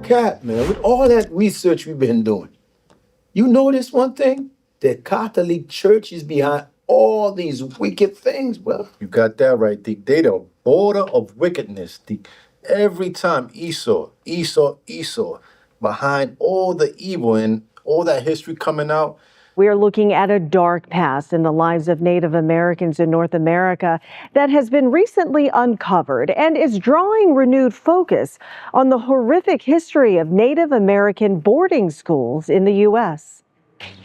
Cat, man, with all that research we've been doing, you notice one thing? The Catholic Church is behind all these wicked things, bro. You got that right. They the border of wickedness. Every time Esau, behind all the evil and all that history coming out. We are looking at a dark past in the lives of Native Americans in North America that has been recently uncovered and is drawing renewed focus on the horrific history of Native American boarding schools in the U.S.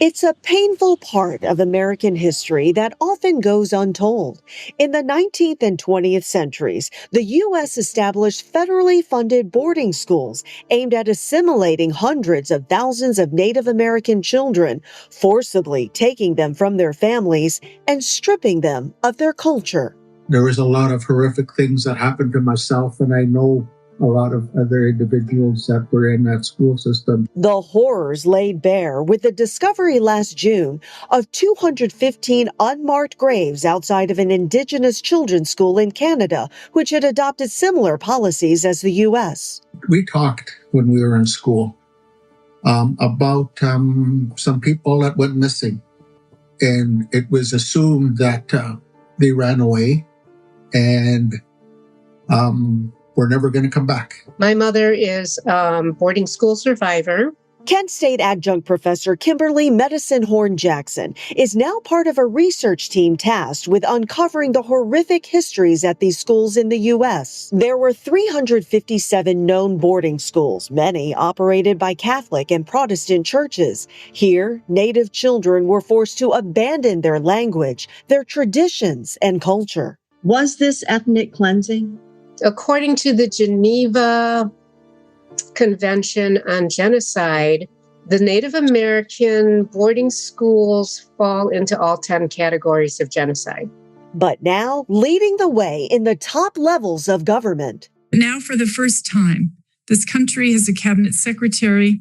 It's a painful part of American history that often goes untold. In the 19th and 20th centuries, the U.S. established federally funded boarding schools aimed at assimilating hundreds of thousands of Native American children, forcibly taking them from their families and stripping them of their culture. There was a lot of horrific things that happened to myself, and I know a lot of other individuals that were in that school system. The horrors laid bare with the discovery last June of 215 unmarked graves outside of an Indigenous children's school in Canada, which had adopted similar policies as the U.S. We talked when we were in school about some people that went missing, and it was assumed that they ran away and we're never going to come back. My mother is boarding school survivor. Kent State adjunct professor Kimberly Medicine Horn Jackson is now part of a research team tasked with uncovering the horrific histories at these schools in the U.S. There were 357 known boarding schools, many operated by Catholic and Protestant churches. Here, Native children were forced to abandon their language, their traditions, and culture. Was this ethnic cleansing? According to the Geneva Convention on Genocide, the Native American boarding schools fall into all 10 categories of genocide. But now, leading the way in the top levels of government. Now, for the first time, this country has a cabinet secretary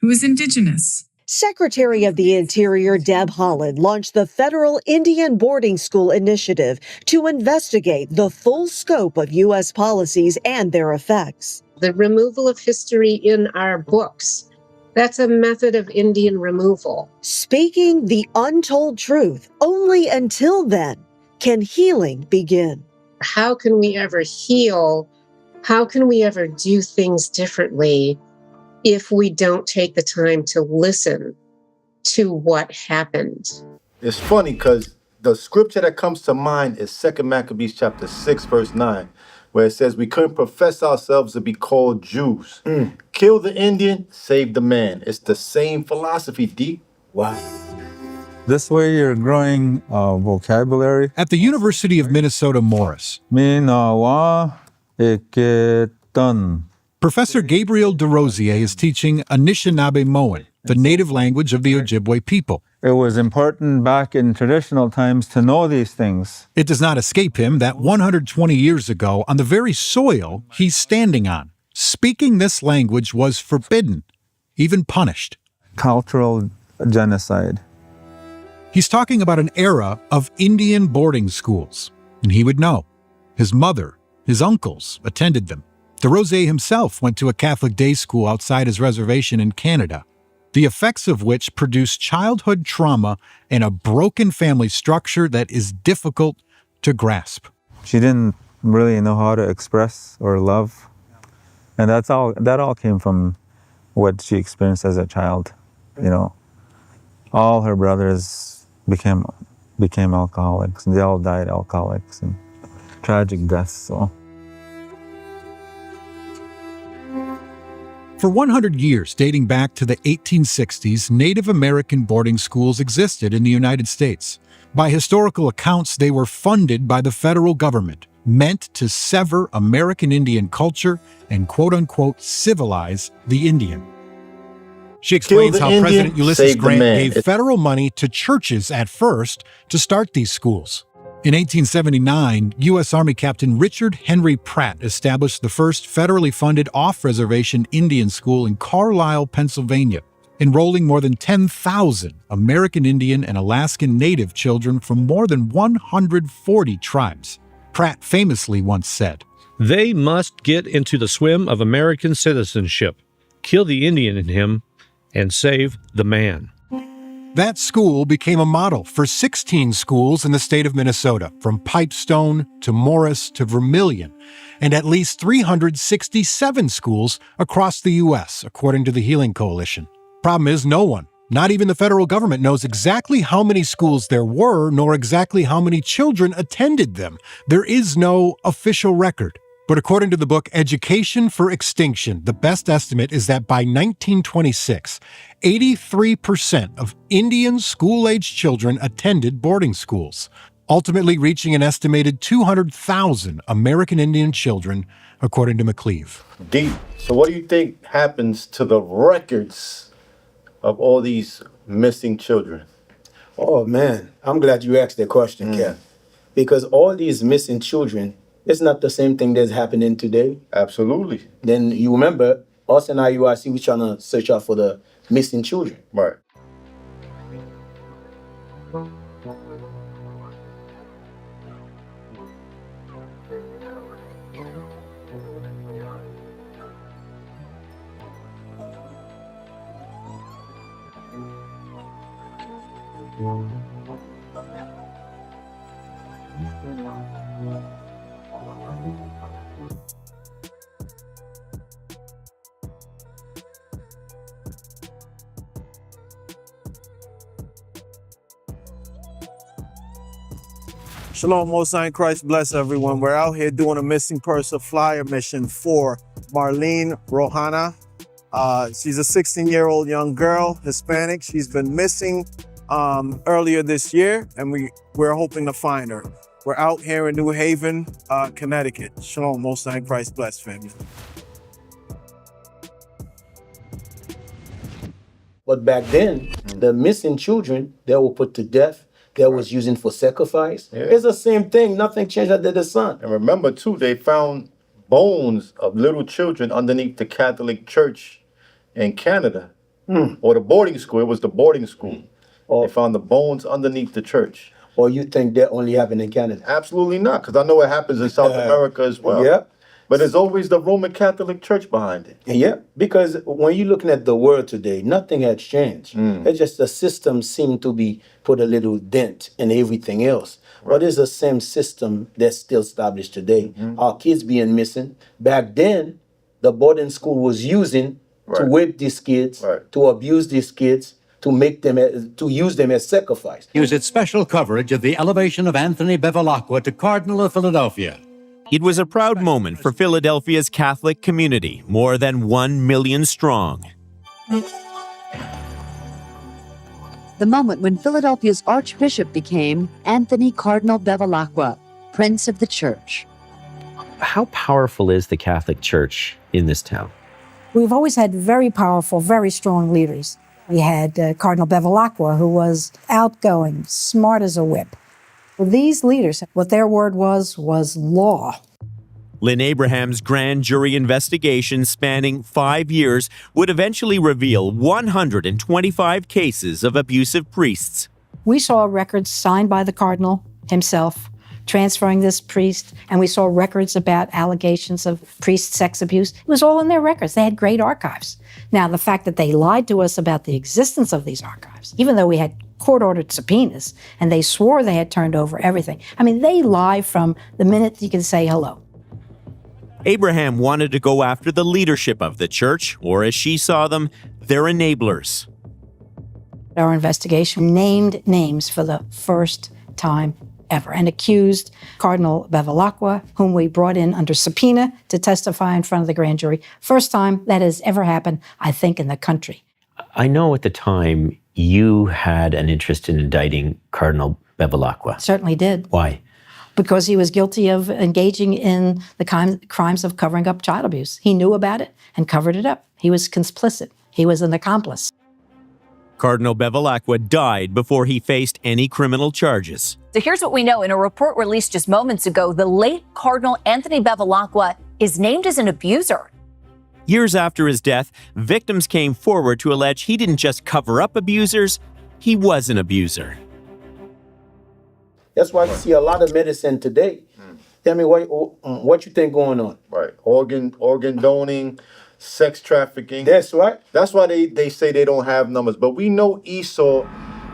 who is Indigenous. Secretary of the Interior Deb Haaland launched the Federal Indian Boarding School Initiative to investigate the full scope of U.S. policies and their effects. The removal of history in our books, that's a method of Indian removal. Speaking the untold truth, only until then can healing begin. How can we ever heal? How can we ever do things differently if we don't take the time to listen to what happened? It's funny because the scripture that comes to mind is 2 Maccabees chapter 6, verse 9, where it says, we couldn't profess ourselves to be called Jews. Kill the Indian, save the man. It's the same philosophy, D. Wow. This way you're growing vocabulary. At the University of Minnesota Morris, Minawa Iketan. Professor Gabriel DeRosier is teaching Anishinaabe-Moan, the native language of the Ojibwe people. It was important back in traditional times to know these things. It does not escape him that 120 years ago, on the very soil he's standing on, speaking this language was forbidden, even punished. Cultural genocide. He's talking about an era of Indian boarding schools, and he would know. His mother, his uncles attended them. DeRosier himself went to a Catholic day school outside his reservation in Canada, the effects of which produce childhood trauma and a broken family structure that is difficult to grasp. She didn't really know how to express or love, and that all came from what she experienced as a child. You know, all her brothers became alcoholics, and they all died alcoholics and tragic deaths. So. For 100 years, dating back to the 1860s, Native American boarding schools existed in the United States. By historical accounts, they were funded by the federal government, meant to sever American Indian culture and quote-unquote civilize the Indian. She explains how President Ulysses Grant gave federal money to churches at first to start these schools. In 1879, U.S. Army Captain Richard Henry Pratt established the first federally funded off-reservation Indian school in Carlisle, Pennsylvania, enrolling more than 10,000 American Indian and Alaskan Native children from more than 140 tribes. Pratt famously once said, "They must get into the swim of American citizenship. kill the Indian in him and save the man. That school became a model for 16 schools in the state of Minnesota, from Pipestone to Morris to Vermilion, and at least 367 schools across the U.S., according to the Healing Coalition. Problem is, no one, not even the federal government, knows exactly how many schools there were, nor exactly how many children attended them. There is no official record. But according to the book Education for Extinction, the best estimate is that by 1926, 83% of Indian school-aged children attended boarding schools, ultimately reaching an estimated 200,000 American Indian children, according to McCleve. Deep. So what do you think happens to the records of all these missing children? Oh man, I'm glad you asked that question, Kev. Because all these missing children, it's not the same thing that's happening today. Absolutely. Then you remember, us and IUIC, we're trying to search out for the missing children. Right. Shalom, Most High in Christ bless everyone. We're out here doing a missing person flyer mission for Marlene Rohana. She's a 16-year-old young girl, Hispanic. She's been missing earlier this year, and we're hoping to find her. We're out here in New Haven, Connecticut. Shalom, Most High in Christ bless, family. But back then, the missing children, they were put to death. That was using for sacrifice. Yeah. It's the same thing. Nothing changed under the sun. And remember, too, they found bones of little children underneath the Catholic Church in Canada. Or the boarding school. It was the boarding school. They found the bones underneath the church. Or you think that only happened in Canada? Absolutely not, because I know it happens in South America as well. Yeah. But there's always the Roman Catholic Church behind it. Yeah, because when you're looking at the world today, nothing has changed. It's just the system seemed to be put a little dent in everything else. But it's the same system that's still established today. Our kids being missing. Back then, the boarding school was using to whip these kids, to abuse these kids, to make them, to use them as sacrifice. News its special coverage of the elevation of Anthony Bevilacqua to Cardinal of Philadelphia. It was a proud moment for Philadelphia's Catholic community, more than 1 million strong. The moment when Philadelphia's Archbishop became Anthony Cardinal Bevilacqua, Prince of the Church. How powerful is the Catholic Church in this town? We've always had very powerful, very strong leaders. We had Cardinal Bevilacqua, who was outgoing, smart as a whip. These leaders, what their word was law. Lynn Abraham's grand jury investigation spanning 5 years would eventually reveal 125 cases of abusive priests. We saw records signed by the cardinal himself transferring this priest, and we saw records about allegations of priest sex abuse. It was all in their records. They had great archives. Now, the fact that they lied to us about the existence of these archives, even though we had court-ordered subpoenas, and they swore they had turned over everything. I mean, they lie from the minute you can say hello. Abraham wanted to go after the leadership of the church, or as she saw them, their enablers. Our investigation named names for the first time ever and accused Cardinal Bevilacqua, whom we brought in under subpoena to testify in front of the grand jury. First time that has ever happened, I think, in the country. I know at the time you had an interest in indicting Cardinal Bevilacqua. Certainly did. Why? Because he was guilty of engaging in the crimes of covering up child abuse. He knew about it and covered it up. He was complicit. He was an accomplice. Cardinal Bevilacqua died before he faced any criminal charges. So here's what we know. In a report released just moments ago, the late Cardinal Anthony Bevilacqua is named as an abuser. Years after his death, victims came forward to allege he didn't just cover up abusers, he was an abuser. That's why you see a lot of medicine today. Tell me what you think going on? Right. Organ donating, sex trafficking. That's right. That's why they say they don't have numbers. But we know Esau,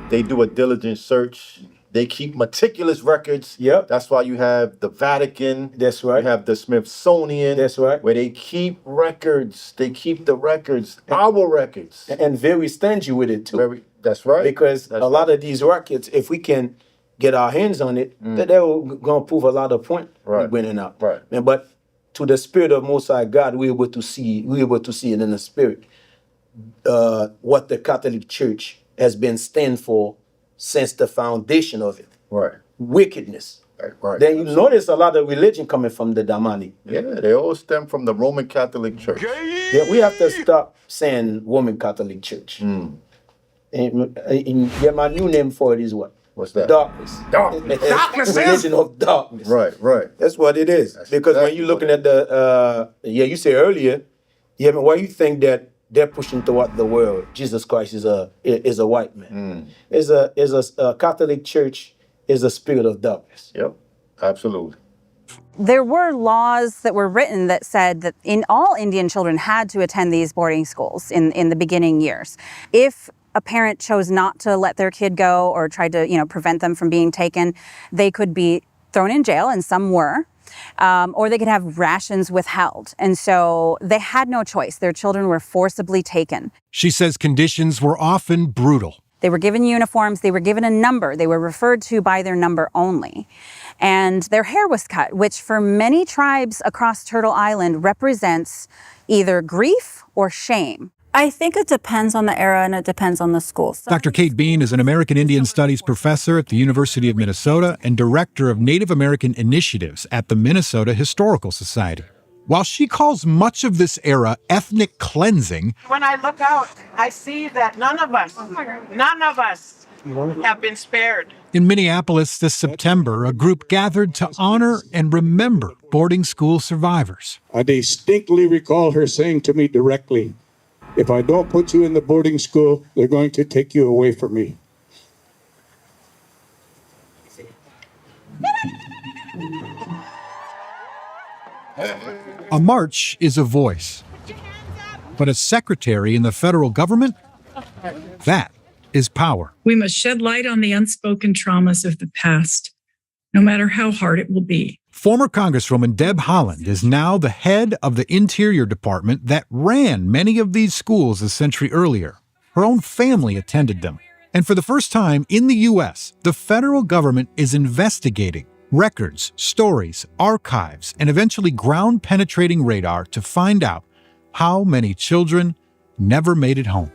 they do a diligent search. They keep meticulous records. Yep. That's why you have the Vatican. That's right. You have the Smithsonian. That's right. Where they keep records. They keep the records, our records. And very stingy with it too. That's right. Because a lot of these records, if we can get our hands on it, then they're gonna prove a lot of point winning out. Right. But to the spirit of Most High God, we're able to see it in the spirit. What the Catholic Church has been stand for since the foundation of it. Right. Wickedness. Right. Then you notice a lot of religion coming from the demonic. Yeah, they all stem from the Roman Catholic Church. Yeah, we have to stop saying Roman Catholic Church. And my new name for it is what? What's that? Darkness. Darkness. Religion of darkness. Right. That's what it is. Because when you're looking at the, you said earlier, but why you think that they're pushing toward the world? Jesus Christ is a white man. Is a Catholic Church is a spirit of darkness. Yep, absolutely. There were laws that were written that said that all Indian children had to attend these boarding schools in the beginning years. If a parent chose not to let their kid go or tried to prevent them from being taken, they could be thrown in jail, and some were. Or they could have rations withheld. And so they had no choice. Their children were forcibly taken. She says conditions were often brutal. They were given uniforms, they were given a number, they were referred to by their number only. And their hair was cut, which for many tribes across Turtle Island represents either grief or shame. I think it depends on the era and it depends on the school. Dr. Kate Bean is an American Indian Studies professor at the University of Minnesota and director of Native American initiatives at the Minnesota Historical Society. While she calls much of this era ethnic cleansing, when I look out, I see that none of us have been spared. In Minneapolis this September, a group gathered to honor and remember boarding school survivors. I distinctly recall her saying to me directly, "If I don't put you in the boarding school, they're going to take you away from me." A march is a voice, but a secretary in the federal government, that is power. We must shed light on the unspoken traumas of the past, no matter how hard it will be. Former Congresswoman Deb Haaland is now the head of the Interior Department that ran many of these schools a century earlier. Her own family attended them. And for the first time in the U.S., the federal government is investigating records, stories, archives, and eventually ground-penetrating radar to find out how many children never made it home.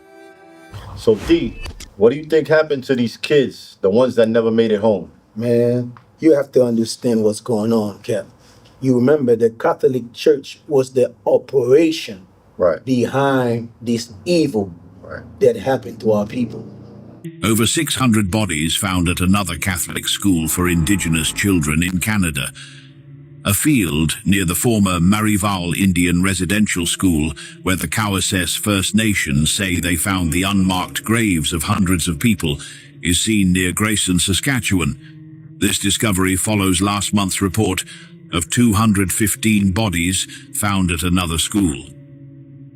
So, D, what do you think happened to these kids, the ones that never made it home? Man, you have to understand what's going on, Cap. You remember the Catholic Church was the operation behind this evil that happened to our people. Over 600 bodies found at another Catholic school for Indigenous children in Canada. A field near the former Marival Indian Residential School, where the Cowessess First Nations say they found the unmarked graves of hundreds of people, is seen near Grayson, Saskatchewan. This discovery follows last month's report of 215 bodies found at another school.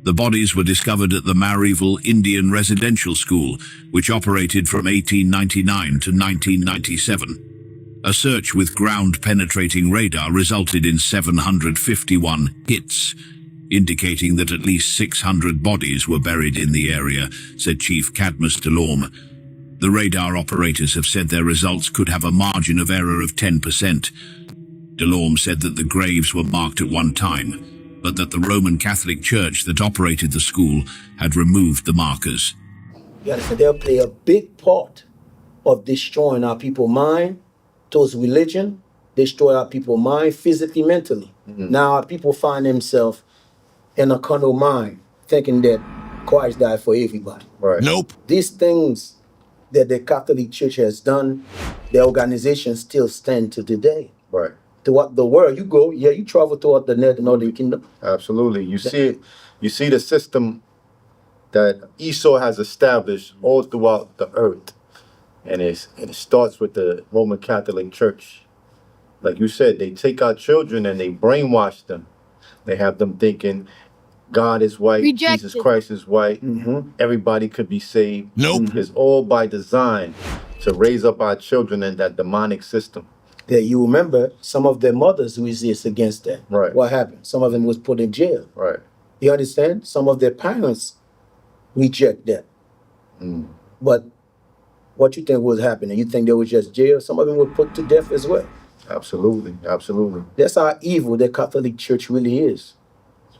The bodies were discovered at the Marival Indian Residential School, which operated from 1899 to 1997. A search with ground-penetrating radar resulted in 751 hits, indicating that at least 600 bodies were buried in the area, said Chief Cadmus Delorme. The radar operators have said their results could have a margin of error of 10%. Delorme said that the graves were marked at one time, but that the Roman Catholic Church that operated the school had removed the markers. Yes, they'll play a big part of destroying our people's mind towards religion, destroy our people's mind physically, mentally. Now our people find themselves in a carnal mind, thinking that Christ died for everybody. Nope. These things that the Catholic Church has done, the organization still stand to today. Throughout the world, you go, you travel toward the Northern Kingdom. Absolutely. You see the system that Esau has established all throughout the earth. And it starts with the Roman Catholic Church. Like you said, they take our children and they brainwash them. They have them thinking God is white, Rejected. Jesus Christ is white, everybody could be saved. Nope. It's all by design to raise up our children in that demonic system. That you remember some of their mothers resist against that. Right. What happened? Some of them was put in jail. Right. You understand? Some of their parents reject that. But what you think was happening? You think they were just jail? Some of them were put to death as well. Absolutely. Absolutely. That's how evil the Catholic Church really is.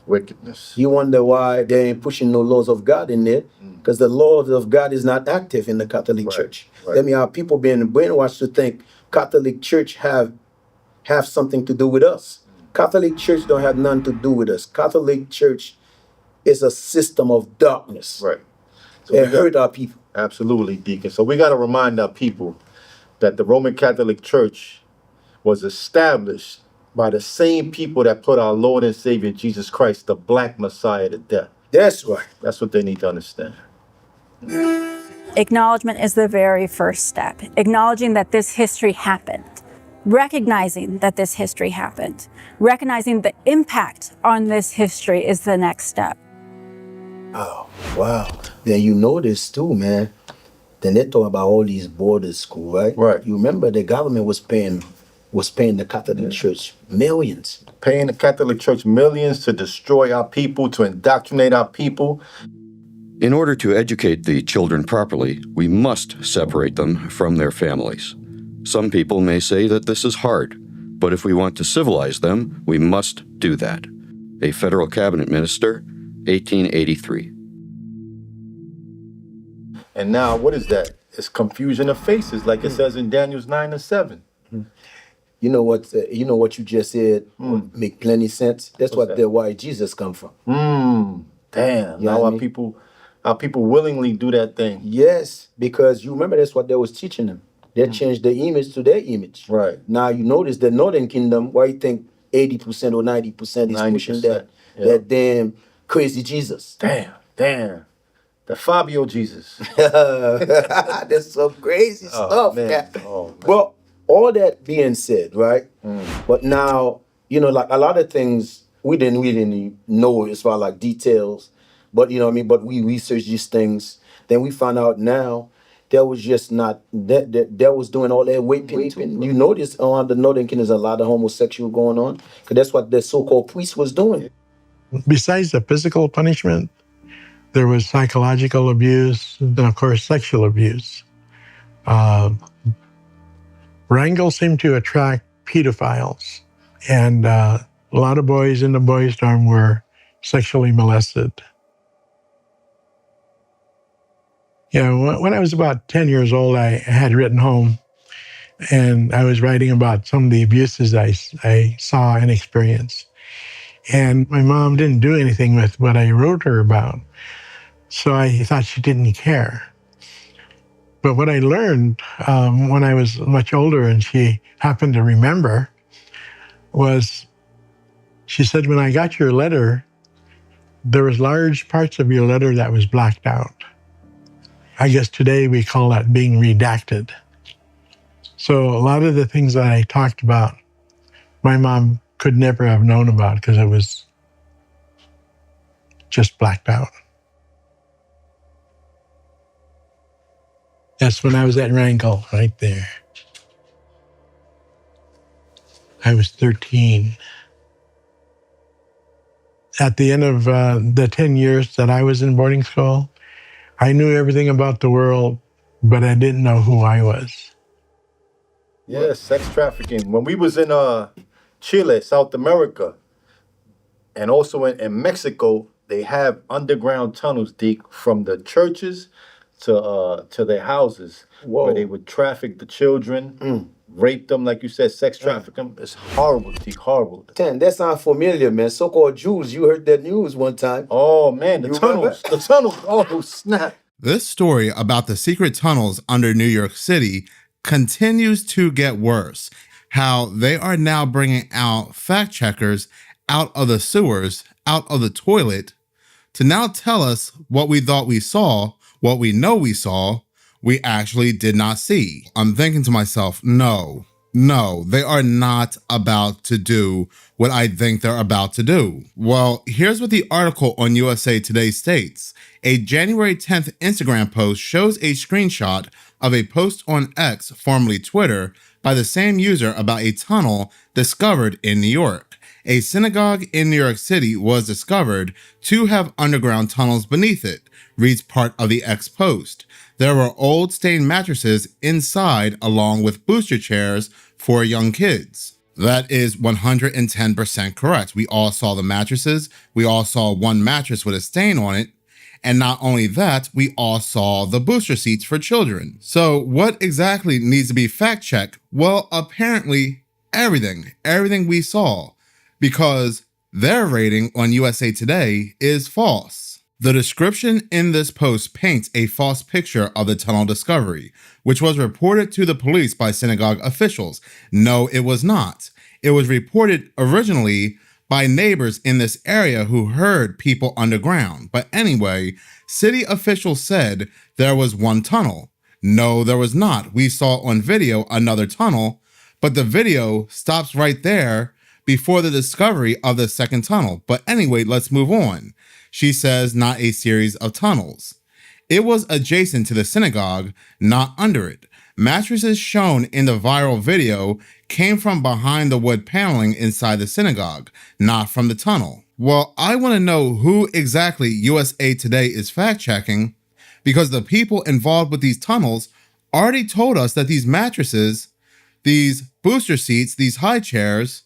Wickedness. You wonder why they ain't pushing no laws of God in there, because the laws of God is not active in the Catholic Church. right. That means our people being brainwashed to think Catholic Church have something to do with us. Catholic Church don't have nothing to do with us. Catholic Church is a system of darkness. Right. It hurt our people. Absolutely, Deacon. So we got to remind our people that the Roman Catholic Church was established by the same people that put our Lord and Savior Jesus Christ, the Black Messiah, to death. That's right. That's what they need to understand. Acknowledgement is the very first step. Acknowledging that this history happened. Recognizing that this history happened. Recognizing the impact on this history is the next step. Oh, wow. Then you know this too, man. Then they talk about all these border schools, right? Right. You remember the government was paying the Catholic Church millions. Paying the Catholic Church millions to destroy our people, to indoctrinate our people. In order to educate the children properly, we must separate them from their families. Some people may say that this is hard, but if we want to civilize them, we must do that. A federal cabinet minister, 1883. And now, what is that? It's confusion of faces, like it says in Daniel's 9:7. You know what you just said make plenty sense. That's why Jesus come from. Damn. You know Now what I our mean? people willingly do that thing. Yes, because you remember that's what they was teaching them. They changed the image to their image. Right. Now you notice the Northern Kingdom, why you think 80% or 90% is pushing 90%, that damn crazy Jesus. Damn. The Fabio Jesus. That's some crazy stuff. Man. Well, all that being said, right? But now, like a lot of things we didn't really know as far like details, but you know what I mean? But we researched these things. Then we found out now that was just not that was doing all that raping. You notice on the Northern Kingdom there's a lot of homosexual going on, because that's what the so-called priest was doing. Besides the physical punishment, there was psychological abuse and, of course, sexual abuse. Wrangell seemed to attract pedophiles, and a lot of boys in the boys' dorm were sexually molested. When I was about 10 years old, I had written home, and I was writing about some of the abuses I saw and experienced. And my mom didn't do anything with what I wrote her about, so I thought she didn't care. But what I learned when I was much older and she happened to remember was, she said, when I got your letter, there was large parts of your letter that was blacked out. I guess today we call that being redacted. So a lot of the things that I talked about, my mom could never have known about because it was just blacked out. That's when I was at Wrangell, right there. I was 13. At the end of the 10 years that I was in boarding school, I knew everything about the world, but I didn't know who I was. Yeah, sex trafficking. When we was in Chile, South America, and also in Mexico, they have underground tunnels, Deke, from the churches to their houses, where they would traffic the children, rape them, like you said, sex traffic them. It's horrible, Deke, horrible. That sounds familiar, man. So-called Jews, you heard that news one time. Oh, man, the tunnels. Oh, snap. This story about the secret tunnels under New York City continues to get worse. How they are now bringing out fact checkers out of the sewers, out of the toilet, to now tell us what we thought we saw, what we know we saw, we actually did not see. I'm thinking to myself, no, No, they are not about to do what I think they're about to do. Well, here's what the article on USA Today states. A January 10th Instagram post shows a screenshot of a post on X, formerly Twitter, by the same user about a tunnel discovered in New York. A synagogue in New York City was discovered to have underground tunnels beneath it, reads part of the X post. There were old stained mattresses inside along with booster chairs for young kids. That is 110% correct. We all saw the mattresses. We all saw one mattress with a stain on it. And not only that, we all saw the booster seats for children. So what exactly needs to be fact checked? Well, apparently everything we saw, because their rating on USA Today is false. The description in this post paints a false picture of the tunnel discovery, which was reported to the police by synagogue officials. No, it was not. It was reported originally by neighbors in this area who heard people underground. But anyway, city officials said there was one tunnel. No, there was not. We saw on video another tunnel, but the video stops right there before the discovery of the second tunnel. But anyway, let's move on. She says not a series of tunnels. It was adjacent to the synagogue, not under it. Mattresses shown in the viral video came from behind the wood paneling inside the synagogue, not from the tunnel. Well, I want to know who exactly USA Today is fact-checking, because the people involved with these tunnels already told us that these mattresses, these booster seats, these high chairs,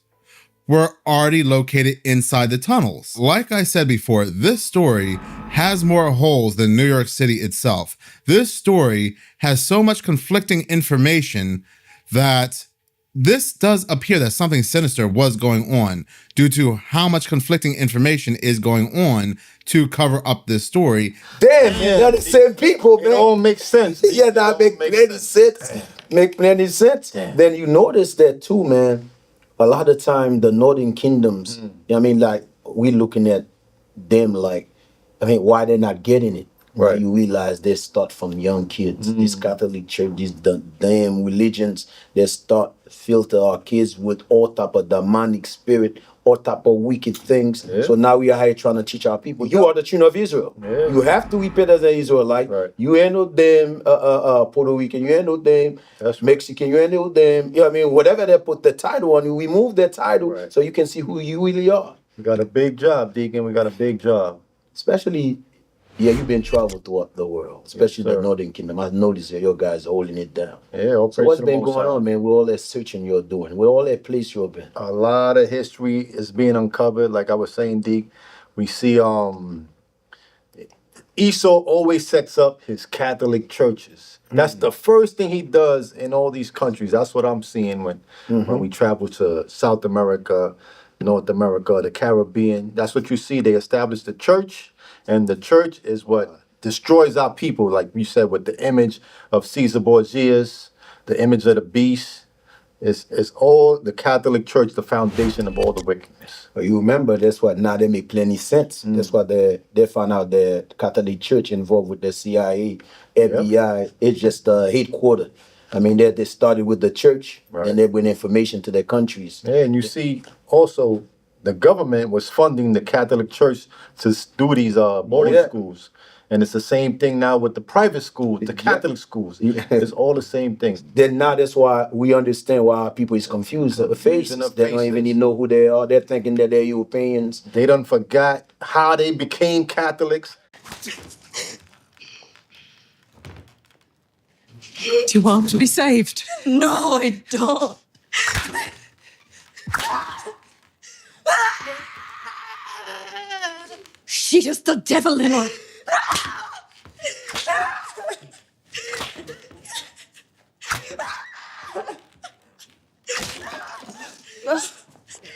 were already located inside the tunnels. Like I said before, this story has more holes than New York City itself. This story has so much conflicting information that this does appear that something sinister was going on due to how much conflicting information is going on to cover up this story. Damn, man, they're the same people, man. It all makes sense. Yeah, that make plenty sense. Make plenty sense. Then you notice that too, man. A lot of time the northern kingdoms, I mean, like we looking at them like, I mean, why they're not getting it? Right. You realize they start from young kids. This Catholic Church, these damn religions, they start filter our kids with all type of demonic spirit, all type of wicked things. Yeah. So now we are here trying to teach our people. You are the children of Israel. Yeah. You have to repent as an Israelite. Right. You ain't no damn Puerto Rican. You ain't no damn Mexican. You ain't no damn, you know what I mean? Whatever they put the title on you, we move their title so you can see who you really are. We got a big job, Deacon. We got a big job. Especially, you've been traveled throughout the world, especially the Northern Kingdom. I noticed that your guys are holding it down. Yeah, so what's been going on, man? With all that searching you're doing, with all that place you've been. A lot of history is being uncovered. Like I was saying, Deke, we see Esau always sets up his Catholic churches. That's the first thing he does in all these countries. That's what I'm seeing when we travel to South America, North America, the Caribbean. That's what you see. They establish the church, and the church is what destroys our people, like you said, with the image of Caesar Borgias, the image of the beast. It's all the Catholic Church, the foundation of all the wickedness. Well, you remember, that's why now they make plenty sense. That's why they found out the Catholic Church involved with the CIA, FBI. It's just the headquarters. I mean, they started with the church, and they bring information to their countries. Yeah, and you see also the government was funding the Catholic Church to do these boarding schools. And it's the same thing now with the private schools, the Catholic schools. It's all the same thing. Then now that's why we understand why our people is confused. The faces, they don't even know who they are. They're thinking that they're Europeans. They done forgot how they became Catholics. Do you want to be saved? No, I don't. She is the devil in her.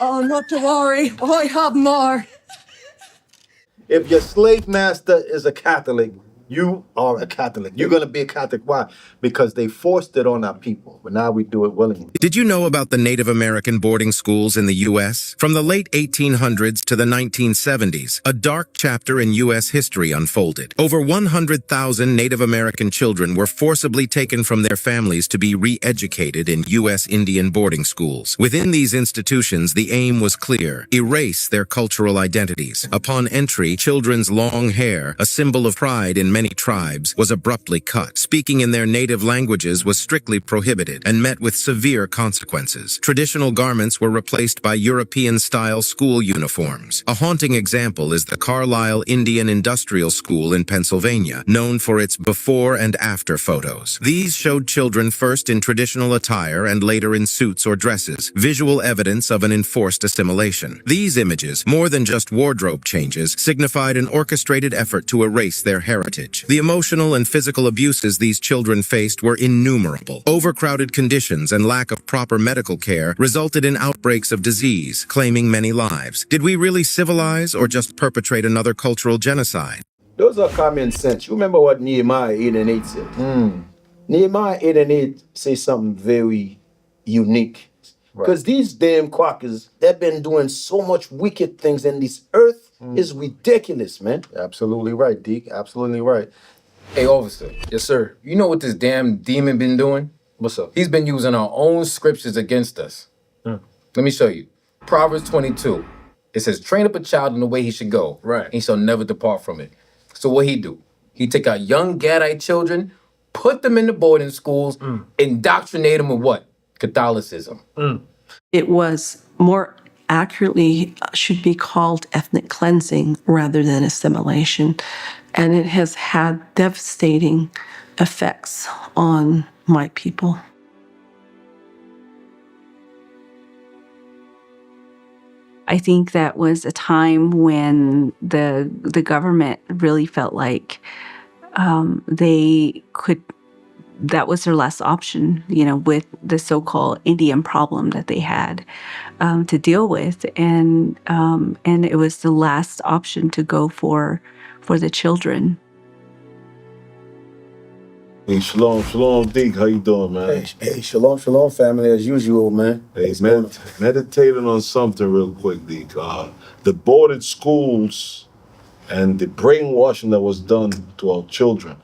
Oh, not to worry. I have more. If your slave master is a Catholic, You are a Catholic. You're going to be a Catholic. Why? Because they forced it on our people, but now we do it willingly. Did you know about the Native American boarding schools in the U.S.? From the late 1800s to the 1970s, a dark chapter in U.S. history unfolded. Over 100,000 Native American children were forcibly taken from their families to be re-educated in U.S. Indian boarding schools. Within these institutions, the aim was clear: erase their cultural identities. Upon entry, children's long hair, a symbol of pride in many tribes, was abruptly cut. Speaking in their native languages was strictly prohibited and met with severe consequences. Traditional garments were replaced by European-style school uniforms. A haunting example is the Carlisle Indian Industrial School in Pennsylvania, known for its before and after photos. These showed children first in traditional attire and later in suits or dresses, visual evidence of an enforced assimilation. These images, more than just wardrobe changes, signified an orchestrated effort to erase their heritage. The emotional and physical abuses these children faced were innumerable. Overcrowded conditions and lack of proper medical care resulted in outbreaks of disease, claiming many lives. Did we really civilize or just perpetrate another cultural genocide? Those are common sense. You remember what Nehemiah 8 and 8 said? Nehemiah 8 and 8 say something very unique. Because these damn quackers, they've been doing so much wicked things, and this earth is ridiculous, man. Absolutely right, Deke. Absolutely right. Hey, officer. Yes, sir. You know what this damn demon been doing? What's up? He's been using our own scriptures against us. Let me show you. Proverbs 22. It says, train up a child in the way he should go. Right. And he shall never depart from it. So what he do? He take our young Gadite children, put them in the boarding schools, indoctrinate them with what? Catholicism. It was more accurately should be called ethnic cleansing rather than assimilation. And it has had devastating effects on my people. I think that was a time when the government really felt like they could, that was their last option, you know, with the so-called Indian problem that they had to deal with, and it was the last option to go for the children. Hey, shalom, Deke. How you doing, man? Hey, shalom, family, as usual, man. Hey, meditating on something real quick, Deke. The boarded schools and the brainwashing that was done to our children,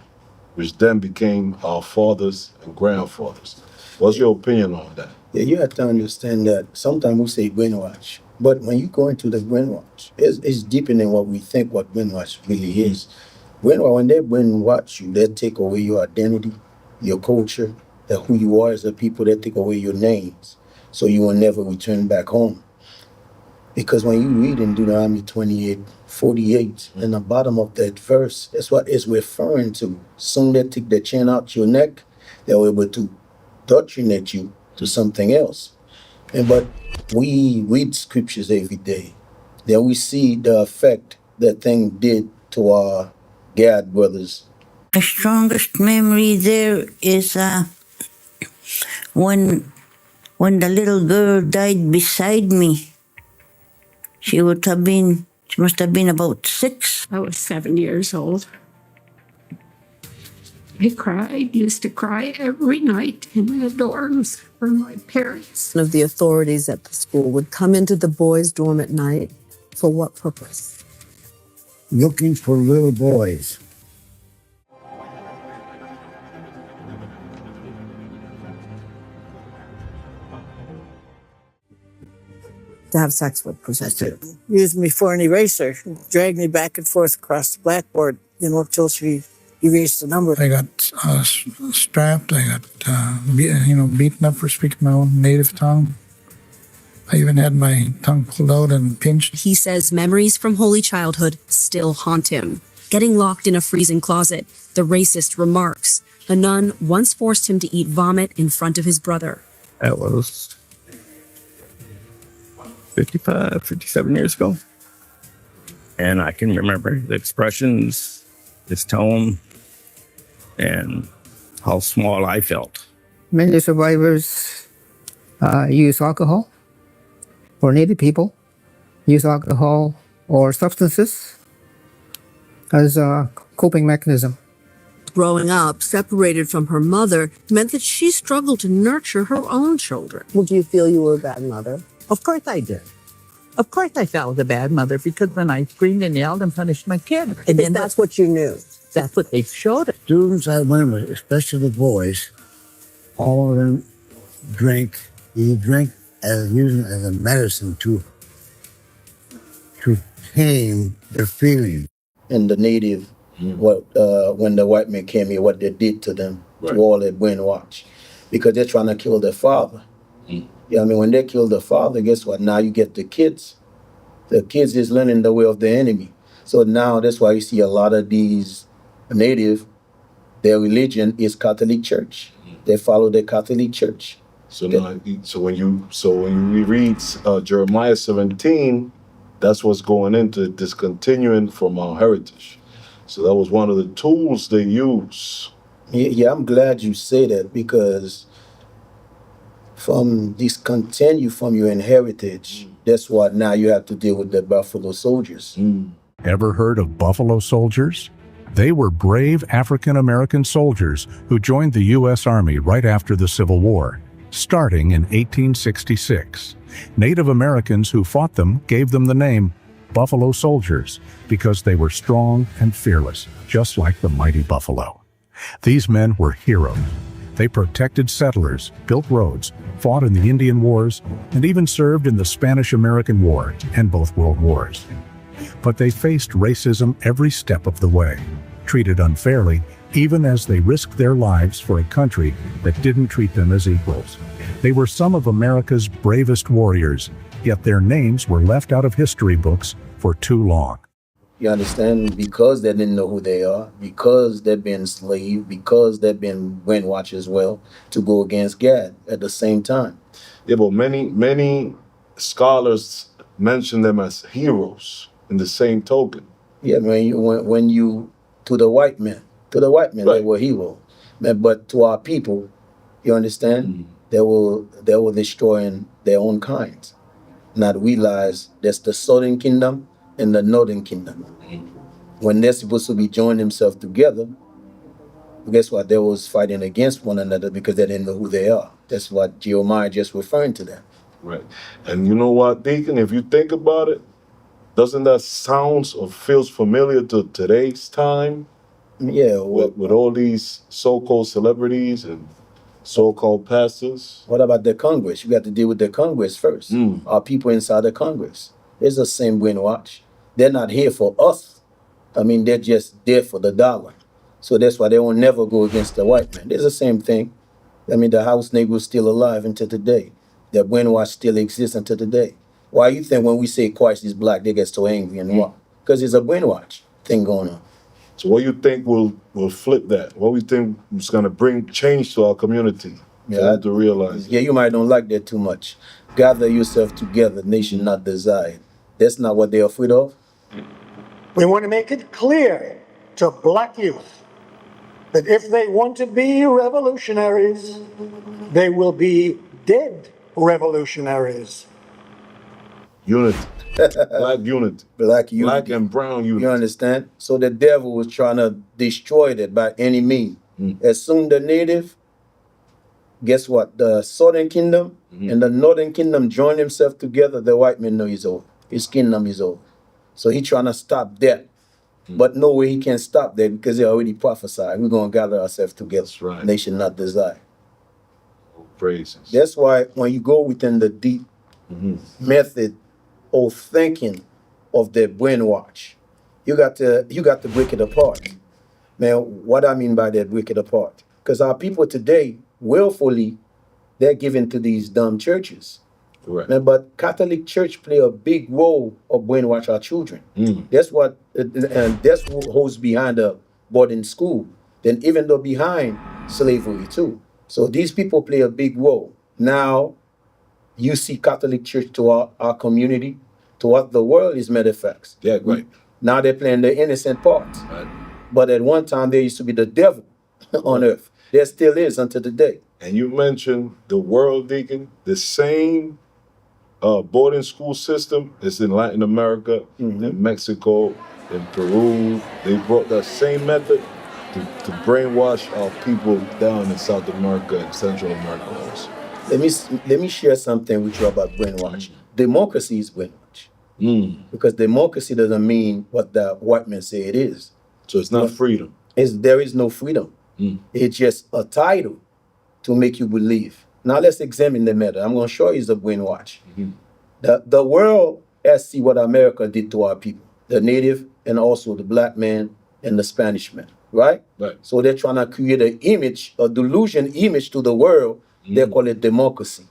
which then became our fathers and grandfathers. What's your opinion on that? Yeah, you have to understand that sometimes we say brainwash, but when you go into the brainwash, it's deeper than what we think what brainwash really is. When they brainwash you, they take away your identity, your culture, who you are as a people. They take away your names, so you will never return back home. Because when you read in Deuteronomy 28:48, in the bottom of that verse, that's what it's referring to. Soon they take the chain out your neck, they're able to indoctrinate you to something else. But we read scriptures every day. Then we see the effect that thing did to our Gad brothers. The strongest memory there is when the little girl died beside me. She must have been about 6. I was 7 years old. I used to cry every night in the dorms for my parents. One of the authorities at the school would come into the boys' dorm at night. For what purpose? Looking for little boys. To have sex with, precisely. Used me for an eraser, dragged me back and forth across the blackboard, until she erased the number. I got strapped. I got beaten up for speaking my own native tongue. I even had my tongue pulled out and pinched. He says memories from Holy Childhood still haunt him. Getting locked in a freezing closet, the racist remarks. A nun once forced him to eat vomit in front of his brother. That was 57 years ago. And I can remember the expressions, his tone, and how small I felt. Many survivors use alcohol, or Native people use alcohol or substances as a coping mechanism Growing up, separated from her mother, meant that she struggled to nurture her own children. Well, do you feel you were a bad mother? Of course I did. Of course I felt a bad mother because then I screamed and yelled and punished my kid. And then That's what you knew. that's what they showed us. Students I went with, especially the boys, all of them drink. You drink as using it as a medicine to tame their feelings. And the native, when the white man came here, what they did to them, to all that brainwash, because they're trying to kill their father. Yeah, I mean, when they kill the father, guess what? Now you get the kids. The kids is learning the way of the enemy. So now that's why you see a lot of these native, their religion is Catholic Church. They follow the Catholic Church. So now, when you read Jeremiah 17, that's what's going into discontinuing from our heritage. So that was one of the tools they use. Yeah, I'm glad you say that, because from discontinue from your heritage, that's what now you have to deal with the Buffalo Soldiers. Ever heard of Buffalo Soldiers? They were brave African American soldiers who joined the U.S. Army right after the Civil War, starting in 1866. Native Americans who fought them gave them the name Buffalo Soldiers because they were strong and fearless, just like the mighty buffalo. These men were heroes. They protected settlers, built roads, fought in the Indian Wars, and even served in the Spanish-American War and both World Wars. But they faced racism every step of the way, treated unfairly, even as they risked their lives for a country that didn't treat them as equals. They were some of America's bravest warriors, yet their names were left out of history books for too long. You understand? Because they didn't know who they are, because they've been enslaved, because they've been brainwashed as well, to go against God at the same time. Yeah, but many scholars mention them as heroes in the same token. Yeah, when you to the white men, they were heroes. But to our people, you understand, they were destroying their own kind. Not realize that's the southern kingdom and the northern kingdom. When they're supposed to be joining themselves together, guess what? They was fighting against one another because they didn't know who they are. That's what Jeremiah just referring to them. Right. And you know what, Deacon, if you think about it, doesn't that sounds or feels familiar to today's time? Yeah. With all these so-called celebrities and so-called pastors? What about the Congress? You got to deal with the Congress first. Our people inside the Congress. It's the same brainwash. They're not here for us. I mean, they're just there for the dollar. So that's why they will never go against the white man. It's the same thing. I mean, the house Negro is still alive until today. The brainwash still exists until today. Why you think when we say Christ is black, they get so angry and what? Because it's a brainwash thing going on. So what do you think will flip that? What do you think is going to bring change to our community? For them to realize? Yeah, you might don't like that too much. Gather yourself together, nation not desired. That's not what they're afraid of. We want to make it clear to black youth that if they want to be revolutionaries, they will be dead revolutionaries. Unity. Black unity. Black unity. Black and brown unity. You understand? So the devil was trying to destroy that by any means. As soon the native, guess what? The southern kingdom and the northern kingdom join themselves together, the white man know he's over. His kingdom is over. So he's trying to stop that. But no way he can stop that because they already prophesied. We're going to gather ourselves together. That's right. Nation not desire. Praises. That's why when you go within the deep method of thinking of the brainwash, you got to break it apart. Man, what I mean by that, break it apart? Because our people today, willfully, they're given to these dumb churches. Correct. Man, but Catholic Church play a big role of brainwash our children. That's what, and that's what holds behind the boarding school. Then even though behind slavery too. So these people play a big role. Now, you see Catholic Church to our community, to what the world is made of facts. Yeah, right. Now they're playing the innocent part. Right. But at one time, there used to be the devil on earth. There still is until today. And you mentioned the world, Deacon, the same boarding school system is in Latin America, in Mexico, in Peru. They brought that same method to brainwash our people down in South America and Central America also. Let me share something with you about brainwash. Democracy is brainwash. Because democracy doesn't mean what the white men say it is. So it's not freedom. There is no freedom. It's just a title to make you believe. Now let's examine the matter. I'm going to show you the brainwash. The world has seen what America did to our people, the native and also the black man and the Spanish man, right? Right. So they're trying to create an image, a delusion image to the world. They call it democracy.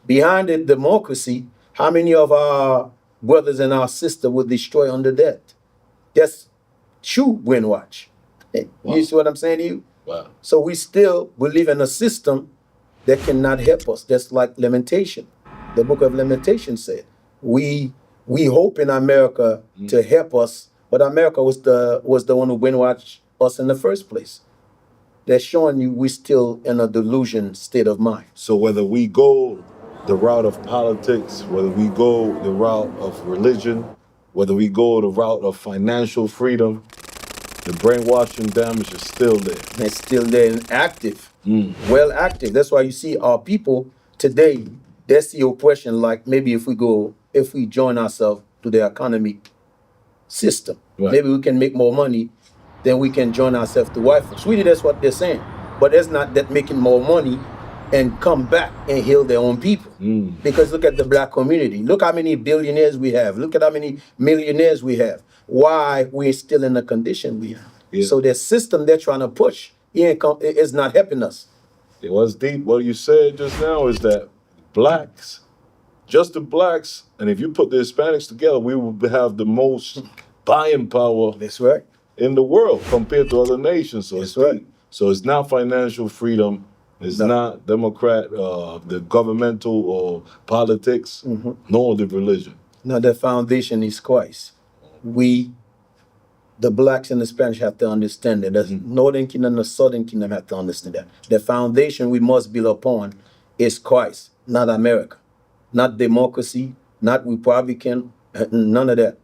Behind the democracy, how many of our brothers and our sisters were destroyed under that? That's true brainwash. Wow. You see what I'm saying to you? Wow. So we still believe in a system that cannot help us. That's like Lamentation. The book of Lamentation said, we hope in America to help us, but America was the one who brainwashed us in the first place. They're showing you we're still in a delusion state of mind. So whether we go the route of politics, whether we go the route of religion, whether we go the route of financial freedom, the brainwashing damage is still there. It's still there and active, well active. That's why you see our people today, they see oppression like maybe if we join ourselves to the economic system, maybe we can make more money, then we can join ourselves to white folks. Really, that's what they're saying. But it's not that making more money and come back and heal their own people. Because look at the black community. Look how many billionaires we have. Look at how many millionaires we have. Why we're still in the condition we are. Yeah. So the system they're trying to push is not helping us. It was deep. What you said just now is that blacks, just the blacks, and if you put the Hispanics together, we will have the most buying power. That's right. In the world compared to other nations. So That's right. So it's not financial freedom. It's not Democrat, the governmental or politics, nor the religion. No, the foundation is Christ. We, the blacks and the Spanish, have to understand that. The Northern Kingdom and the Southern Kingdom have to understand that. The foundation we must build upon is Christ, not America, not democracy, not Republican, none of that.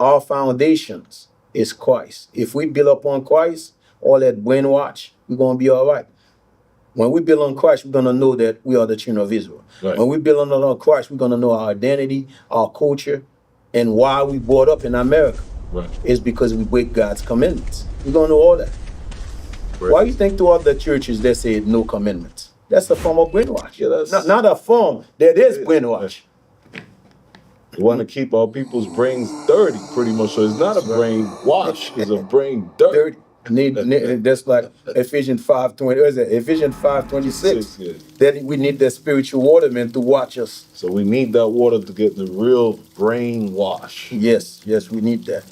Our foundations is Christ. If we build upon Christ, all that brainwash, we're going to be all right. When we build on Christ, we're going to know that we are the children of Israel. Right. When we build on Christ, we're going to know our identity, our culture, and why we brought up in America. Right. It's because we break God's commandments. We're going to know all that. Right. Why do you think to other churches they say no commandments? That's a form of brainwash. Yeah, that's not a form. That is brainwash. We want to keep our people's brains dirty, pretty much. So it's not a brain wash; it's a brain dirt. That's like Ephesians 5:20. What is it? Ephesians 5:26. That we need that spiritual water, man, to watch us. So we need that water to get the real brain wash. Yes, we need that.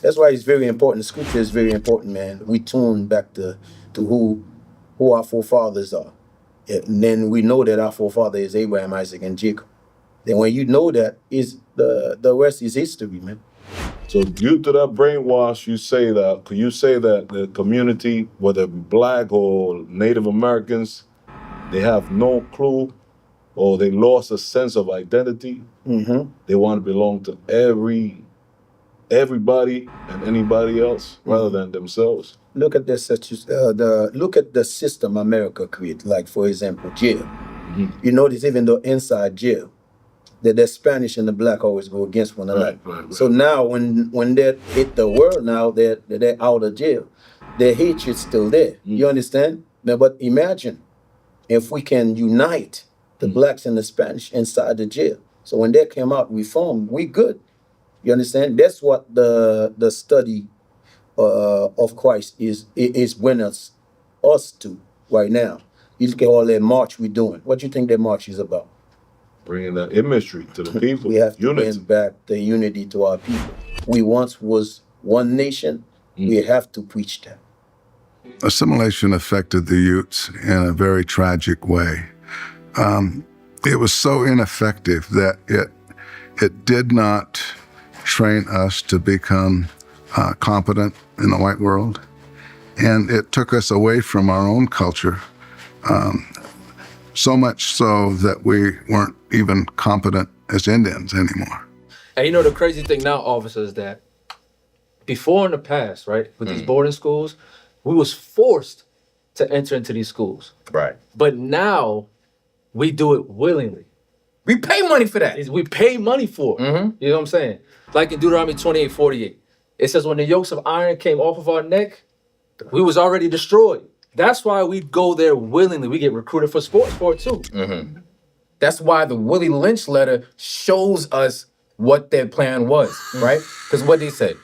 That's why it's very important. Scripture is very important, man. We tune back to who our forefathers are. And then we know that our forefather is Abraham, Isaac, and Jacob. Then when you know that, is the rest is history, man. So due to that brainwash, could you say that the community, whether black or Native Americans, they have no clue or they lost a sense of identity? They want to belong to everybody and anybody else rather than themselves. Look at look at the system America created. Like, for example, jail. You notice even though inside jail, that the Spanish and the black always go against one another. Right. So now when they hit the world now, they're out of jail. Their hatred's still there. You understand? Now, but imagine if we can unite the blacks and the Spanish inside the jail. So when they came out reformed, we good. You understand? That's what the study of Christ is bringing us to right now. You look at all that march we're doing. What do you think that march is about? Bringing that imagery to the people. We have to bring back the unity to our people. We once was one nation. We have to preach that. Assimilation affected the Utes in a very tragic way. It was so ineffective that it did not train us to become competent in the white world. And it took us away from our own culture, so much so that we weren't even competent as Indians anymore. And you know the crazy thing now, officer, is that before in the past, right, with these boarding schools, We was forced to enter into these schools. Right. But now we do it willingly. We pay money for that. We pay money for it. You know what I'm saying? Like in Deuteronomy 28:48, it says, when the yokes of iron came off of our neck, we was already destroyed. That's why we go there willingly. We get recruited for sports for it too. That's why the Willie Lynch letter shows us what their plan was, right? Because what they said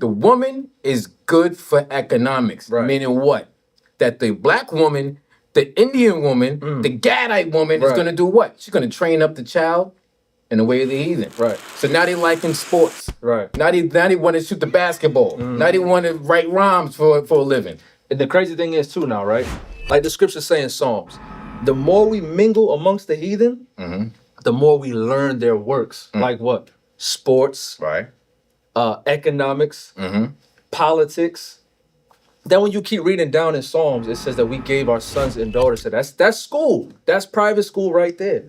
the woman is good for economics. Meaning what? That the black woman, the Indian woman, the Gadite woman is going to do what? She's going to train up the child in the way of the heathen. Right. So now they liking sports. Right. Now they want to shoot the basketball. Now they want to write rhymes for a living. And the crazy thing is too now, right? Like the scriptures say in Psalms, the more we mingle amongst the heathen, the more we learn their works. Like what? Sports, right? Economics, politics. Then when you keep reading down in Psalms, it says that we gave our sons and daughters to that's school. That's private school right there.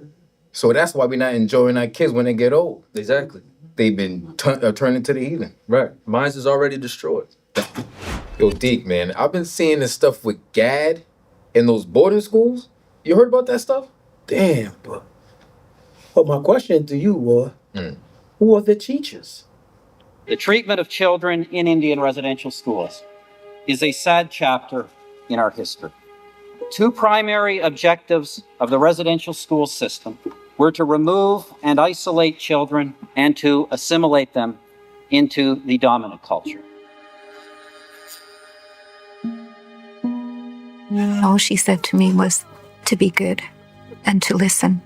So that's why we're not enjoying our kids when they get old. Exactly. They've been turned into the heathen. Right. Mine's is already destroyed. Yo, Deke, man, I've been seeing this stuff with GAD in those boarding schools. You heard about that stuff? Damn, but my question to you was, who are the teachers? The treatment of children in Indian residential schools is a sad chapter in our history. Two primary objectives of the residential school system were to remove and isolate children and to assimilate them into the dominant culture. All she said to me was to be good and to listen,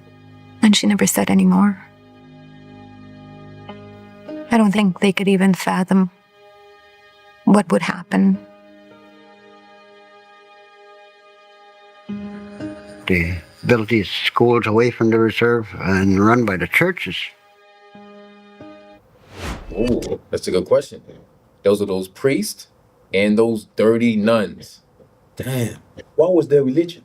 and she never said any more. I don't think they could even fathom what would happen. They built these schools away from the reserve and run by the churches. Ooh, that's a good question. Those are those priests and those dirty nuns. Damn. What was their religion?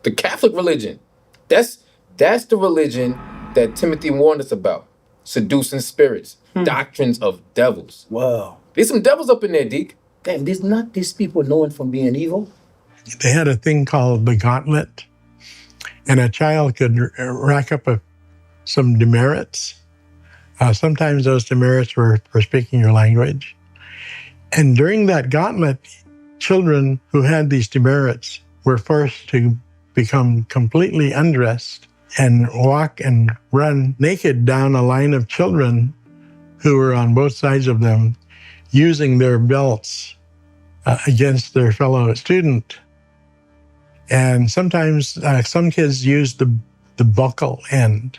The Catholic religion. That's the religion that Timothy warned us about. Seducing spirits, doctrines of devils. Wow. There's some devils up in there, Deke. Damn, there's not these people known from being evil? They had a thing called the gauntlet, and a child could rack up some demerits. Sometimes those demerits were for speaking your language. And during that gauntlet, children who had these demerits were forced to become completely undressed and walk and run naked down a line of children who were on both sides of them, using their belts against their fellow student. And sometimes some kids used the buckle end.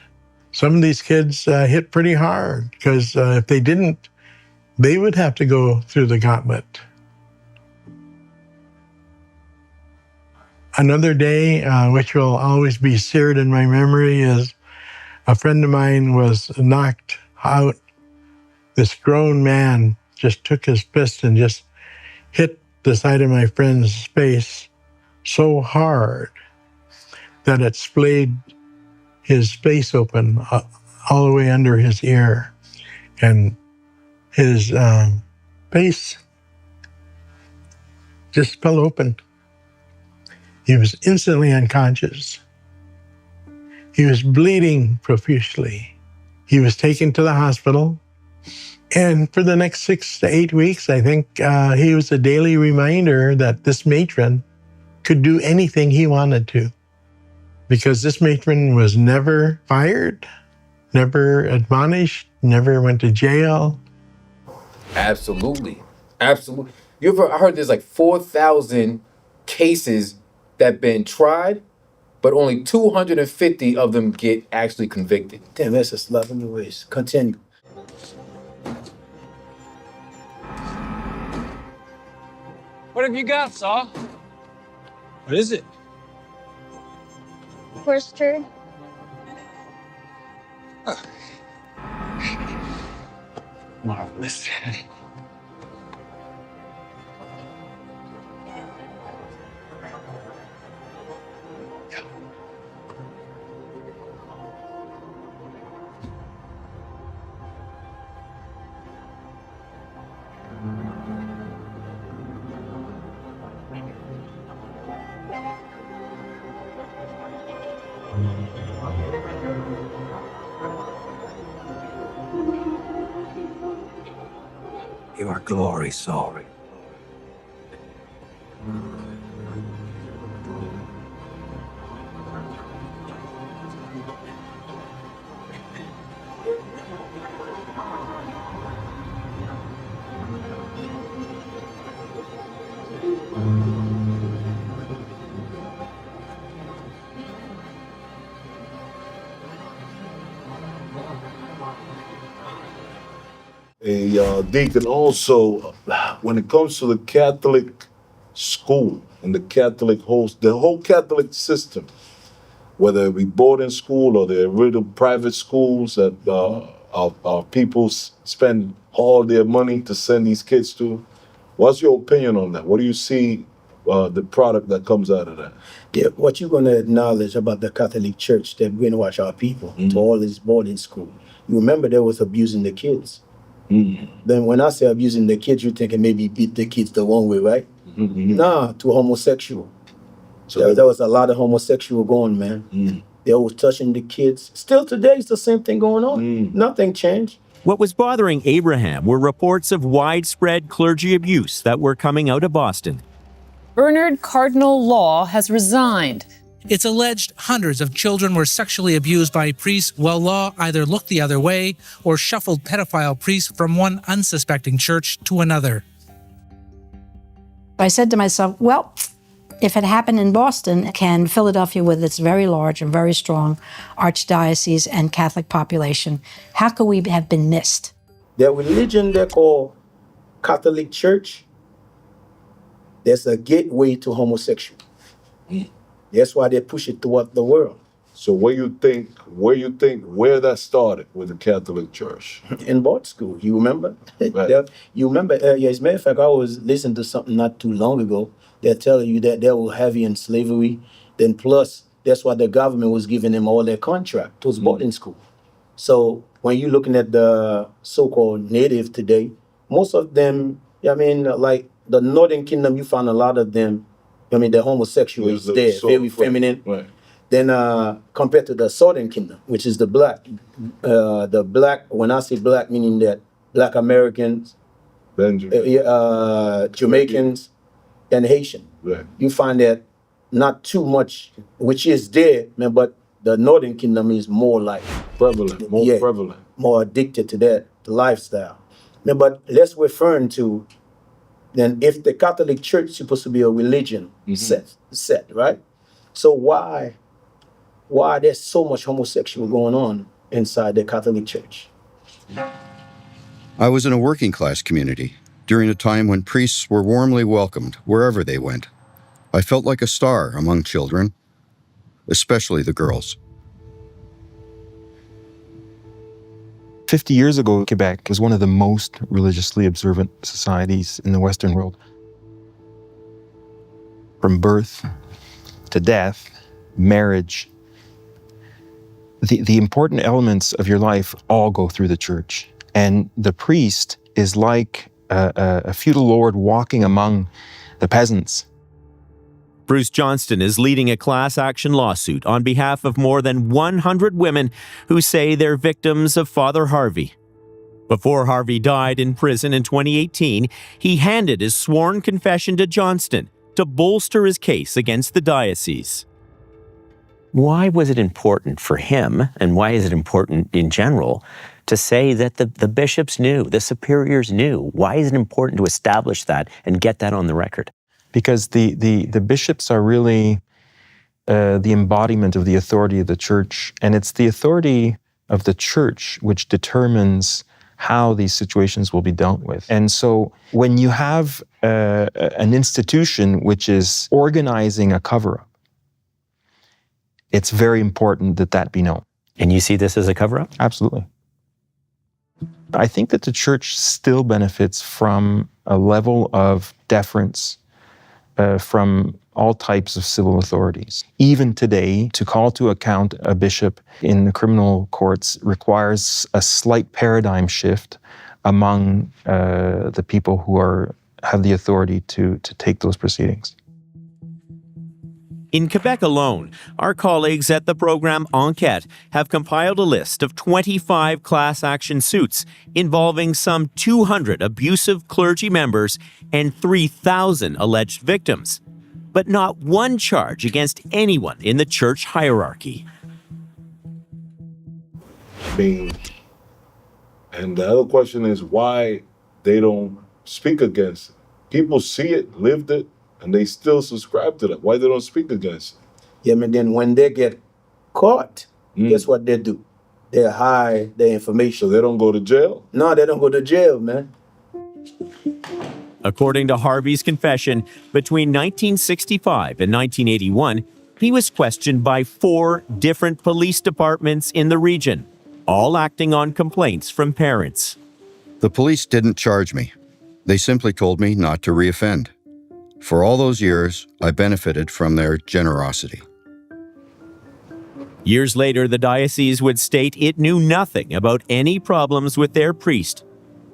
Some of these kids hit pretty hard because if they didn't, they would have to go through the gauntlet. Another day, which will always be seared in my memory, is a friend of mine was knocked out. This grown man just took his fist and just hit the side of my friend's face so hard that it splayed his face open all the way under his ear. And his face just fell open. He was instantly unconscious. He was bleeding profusely. He was taken to the hospital. And for the next 6 to 8 weeks, I think he was a daily reminder that this matron could do anything he wanted to. Because this matron was never fired, never admonished, never went to jail. Absolutely. Absolutely. I heard there's like 4,000 cases that been tried, but only 250 of them get actually convicted. Damn, that's a slap in the waist. Continue. What have you got, Saul? What is it? Worcester. Marvelous. your glory soaring. Deacon, also, when it comes to the Catholic school and the Catholic host, the whole Catholic system, whether it be boarding school or the little private schools that our people spend all their money to send these kids to, what's your opinion on that? What do you see the product that comes out of that? Yeah, what you're going to acknowledge about the Catholic Church that brainwash our people to all this boarding school. You remember they was abusing the kids. Then when I say abusing the kids, you're thinking maybe beat the kids the wrong way, right? Nah, to homosexual. So there was a lot of homosexual going, man. They was touching the kids. Still today, it's the same thing going on. Nothing changed. What was bothering Abraham were reports of widespread clergy abuse that were coming out of Boston. Bernard Cardinal Law has resigned. It's alleged hundreds of children were sexually abused by priests while Law either looked the other way or shuffled pedophile priests from one unsuspecting church to another. I said to myself, well, if it happened in Boston, can Philadelphia, with its very large and very strong archdiocese and Catholic population, how could we have been missed? The religion they call Catholic Church, there's a gateway to homosexual. That's why they push it throughout the world. So where that started with the Catholic Church? In board school, you remember? Right. You remember, as a matter of fact, I was listening to something not too long ago. They're telling you that they were heavy in slavery. Then plus, that's why the government was giving them all their contract. It was boarding school. So when you're looking at the so-called native today, most of them, I mean, like the Northern Kingdom, you find a lot of them, I mean, the homosexual is there, very feminine. Right. Then compared to the Southern Kingdom, which is the black, when I say black, meaning that Black Americans, Jamaicans, and Haitian. Right. You find that not too much, which is there, man, but the Northern Kingdom is more like prevalent, prevalent, more addicted to that lifestyle. Man, but let's referring to then if the Catholic Church is supposed to be a religion set, right? So why there's so much homosexual going on inside the Catholic Church? I was in a working class community during a time when priests were warmly welcomed wherever they went. I felt like a star among children, especially the girls. 50 years ago, Quebec was one of the most religiously observant societies in the Western world. From birth to death, marriage, the important elements of your life all go through the church. And the priest is like a feudal lord walking among the peasants. Bruce Johnston is leading a class action lawsuit on behalf of more than 100 women who say they're victims of Father Harvey. Before Harvey died in prison in 2018, he handed his sworn confession to Johnston to bolster his case against the diocese. Why was it important for him, and why is it important in general, to say that the bishops knew, the superiors knew? Why is it important to establish that and get that on the record? Because the bishops are really the embodiment of the authority of the church, and it's the authority of the church which determines how these situations will be dealt with. And so when you have an institution which is organizing a cover-up, it's very important that that be known. And you see this as a cover-up? Absolutely. I think that the church still benefits from a level of deference from all types of civil authorities. Even today, to call to account a bishop in the criminal courts requires a slight paradigm shift among the people who have the authority to take those proceedings. In Quebec alone, our colleagues at the program Enquête have compiled a list of 25 class action suits involving some 200 abusive clergy members and 3,000 alleged victims, but not one charge against anyone in the church hierarchy. And the other question is why they don't speak against it. People see it, lived it, and they still subscribe to that. Why they don't speak against it? Yeah, but then when they get caught, guess what they do? They hide their information. So they don't go to jail? No, they don't go to jail, man. According to Harvey's confession, between 1965 and 1981, he was questioned by 4 different police departments in the region, all acting on complaints from parents. The police didn't charge me. They simply told me not to reoffend. For all those years, I benefited from their generosity. Years later, the diocese would state it knew nothing about any problems with their priest.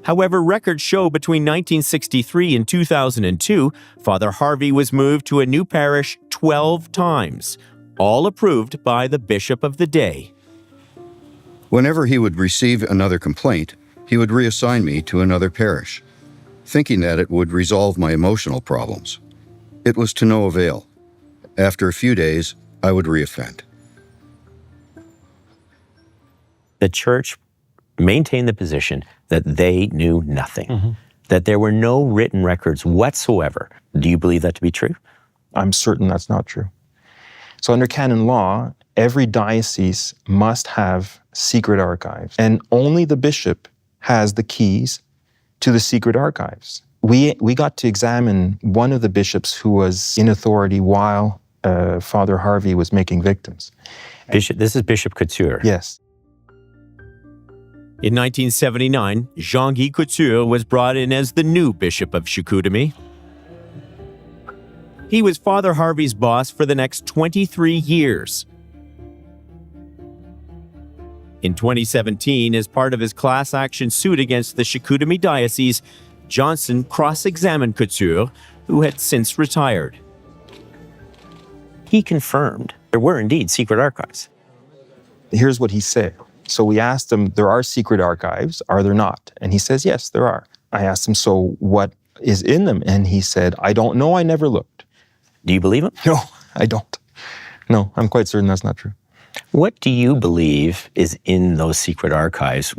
However, records show between 1963 and 2002, Father Harvey was moved to a new parish 12 times, all approved by the bishop of the day. Whenever he would receive another complaint, he would reassign me to another parish, thinking that it would resolve my emotional problems. It was to no avail. After a few days, I would reoffend. The church maintained the position that they knew nothing, that there were no written records whatsoever. Do you believe that to be true? I'm certain that's not true. So under canon law, every diocese must have secret archives, and only the bishop has the keys to the secret archives. We got to examine one of the bishops who was in authority while Father Harvey was making victims. This is Bishop Couture. Yes. In 1979, Jean-Guy Couture was brought in as the new bishop of Chicoutimi. He was Father Harvey's boss for the next 23 years. In 2017, as part of his class action suit against the Chicoutimi diocese, Johnson cross-examined Couture, who had since retired. He confirmed there were indeed secret archives. Here's what he said. So we asked him, there are secret archives, are there not? And he says, yes, there are. I asked him, so what is in them? And he said, I don't know, I never looked. Do you believe him? No, I don't. No, I'm quite certain that's not true. What do you believe is in those secret archives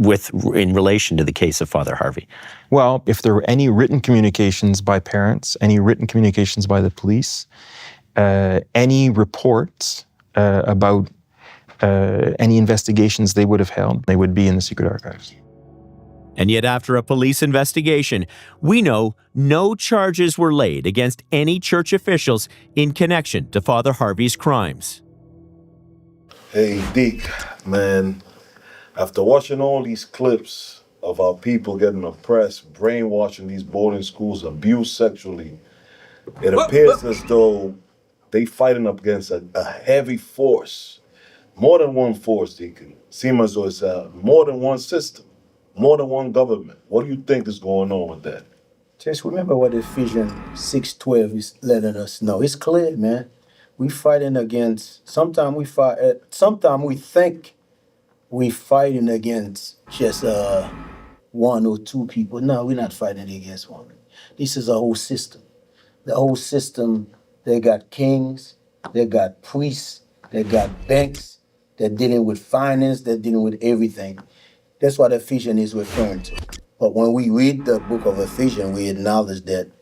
in relation to the case of Father Harvey? Well, if there were any written communications by parents, any written communications by the police, any reports about any investigations they would have held, they would be in the secret archives. And yet after a police investigation, we know no charges were laid against any church officials in connection to Father Harvey's crimes. Hey, Deke, man, after watching all these clips of our people getting oppressed, brainwashed in these boarding schools, abused sexually, it appears as though they fighting up against a heavy force. More than one force, Deacon. Seems as though it's more than one system, more than one government. What do you think is going on with that? Just remember what Ephesians 6:12 is letting us know. It's clear, man. We fighting against, sometimes we think we fighting against just one or two people. No, we're not fighting against one. This is a whole system. The whole system, they got kings, they got priests, they got banks, they're dealing with finance, they're dealing with everything. That's what Ephesians is referring to. But when we read the book of Ephesians, we acknowledge that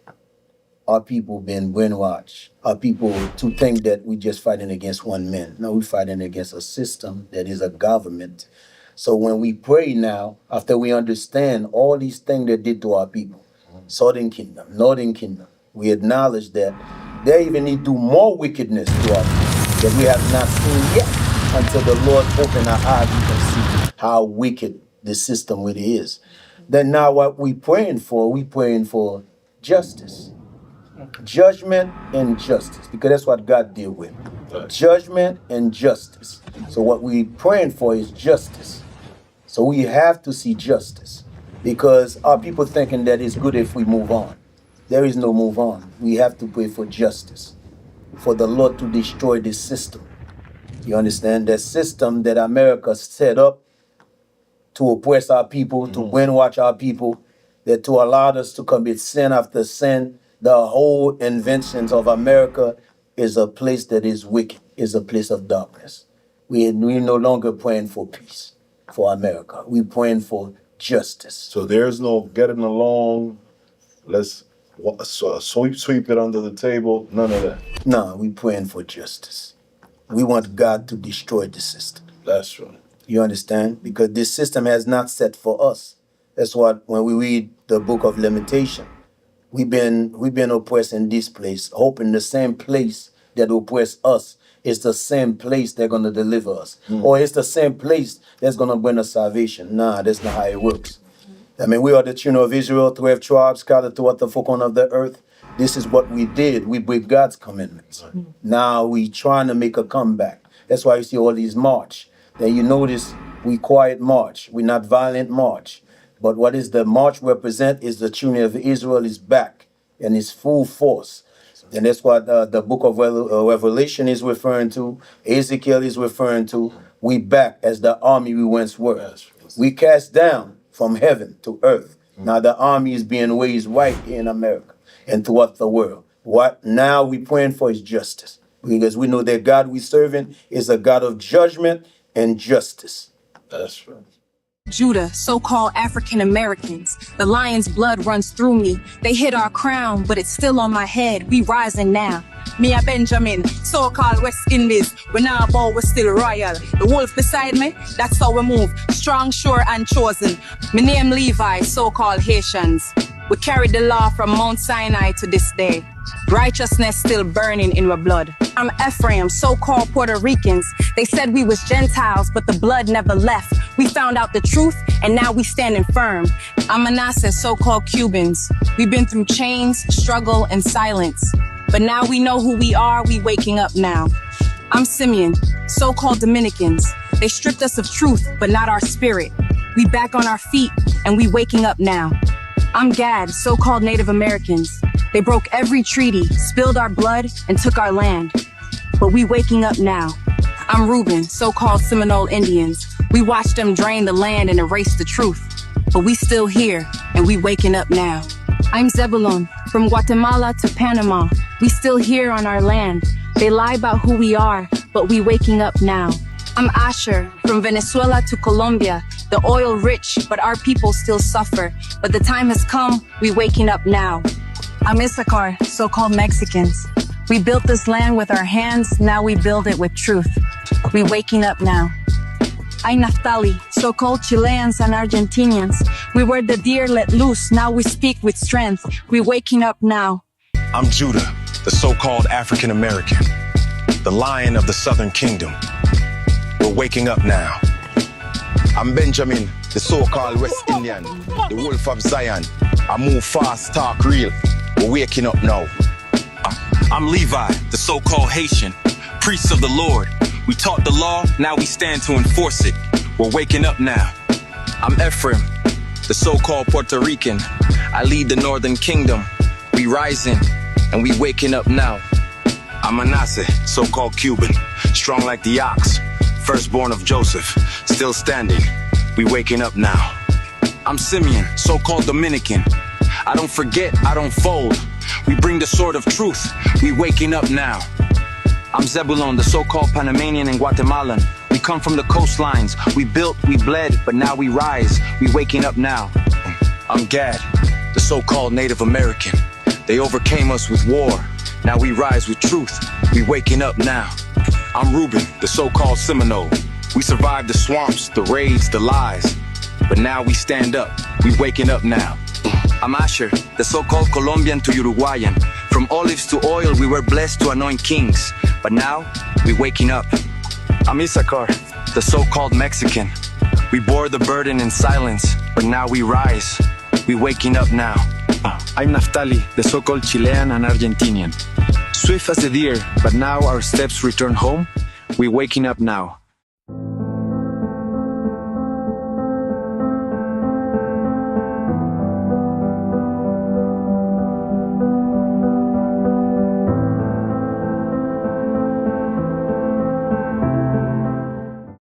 our people been brainwashed. Our people to think that we're just fighting against one man. No, we're fighting against a system that is a government. So when we pray now, after we understand all these things they did to our people, Southern Kingdom, Northern Kingdom, we acknowledge that they even need to do more wickedness to our people that we have not seen yet. Until the Lord open our eyes, we can see how wicked the system really is. Then now what we praying for justice. Judgment and justice, because that's what God deal with. Judgment and justice. So what we praying for is justice. So we have to see justice, because our people thinking that it's good if we move on. There is no move on. We have to pray for justice. for the Lord to destroy this system. You understand? The system that America set up to oppress our people, to brainwash our people, that to allow us to commit sin after sin. The whole inventions of America is a place that is wicked, is a place of darkness. We're no longer praying for peace for America. We're praying for justice. So there's no getting along, let's sweep it under the table, none of that. No, we're praying for justice. We want God to destroy the system. That's right. You understand? Because this system has not set for us. That's what, when we read the book of Lamentation, we've been oppressed in this place, hoping the same place that oppress us is the same place they're going to deliver us. Or it's the same place that's going to bring us salvation. Nah, that's not how it works. I mean, we are the children of Israel, 12 tribes scattered throughout the four corners of the earth. This is what we did. We break God's commandments. Now we trying to make a comeback. That's why you see all these march. Then you notice we quiet march. We're not violent march. But what is the march represent is the children of Israel is back in its full force. And that's what the book of Revelation is referring to. Ezekiel is referring to. We back as the army we once were. We cast down from heaven to earth. Now the army is being raised right here in America and throughout the world. What now we praying for is justice. Because we know that God we serving is a God of judgment and justice. That's right. Judah, so-called African Americans. The lion's blood runs through me. They hit our crown, but it's still on my head. We rising now. Me a Benjamin, so-called West Indies. We now bow, we're still royal. The wolf beside me, that's how we move. Strong, sure, and chosen. Me name Levi, so-called Haitians. We carry the law from Mount Sinai to this day. Righteousness still burning in our blood. I'm Ephraim, so-called Puerto Ricans. They said we was Gentiles, but the blood never left. We found out the truth, and now we standing firm. I'm Manasseh, so-called Cubans. We've been through chains, struggle, and silence. But now we know who we are, we waking up now. I'm Simeon, so-called Dominicans. They stripped us of truth, but not our spirit. We back on our feet, and we waking up now. I'm Gad, so-called Native Americans. They broke every treaty, spilled our blood, and took our land. But we waking up now. I'm Reuben, so-called Seminole Indians. We watched them drain the land and erase the truth. But we still here, and we waking up now. I'm Zebulon, from Guatemala to Panama. We still here on our land. They lie about who we are, but we waking up now. I'm Asher, from Venezuela to Colombia. The oil rich, but our people still suffer. But the time has come, we waking up now. I'm Issachar, so-called Mexicans. We built this land with our hands, now we build it with truth. We waking up now. I'm Naphtali, so-called Chileans and Argentinians. We were the deer let loose, now we speak with strength. We waking up now. I'm Judah, the so-called African American, the lion of the Southern Kingdom. We're waking up now. I'm Benjamin, the so-called West Indian, the wolf of Zion. I move fast, talk real. We're waking up now. I'm Levi, the so-called Haitian, priest of the Lord. We taught the law, now we stand to enforce it. We're waking up now. I'm Ephraim, the so-called Puerto Rican. I lead the Northern Kingdom. We rising, and we waking up now. I'm Manasseh, so-called Cuban, strong like the ox, firstborn of Joseph, still standing. We waking up now. I'm Simeon, so-called Dominican. I don't forget, I don't fold. We bring the sword of truth. We waking up now. I'm Zebulon, the so-called Panamanian and Guatemalan. We come from the coastlines. We built, we bled, but now we rise. We waking up now. I'm Gad, the so-called Native American. They overcame us with war. Now we rise with truth. We waking up now. I'm Reuben, the so-called Seminole. We survived the swamps, the raids, the lies. But now we stand up. We waking up now. I'm Asher, the so-called Colombian to Uruguayan. From olives to oil, we were blessed to anoint kings. But now, we waking up. I'm Issachar, the so-called Mexican. We bore the burden in silence, but now we rise. We waking up now. I'm Naphtali, the so-called Chilean and Argentinian. Swift as a deer, but now our steps return home. We waking up now.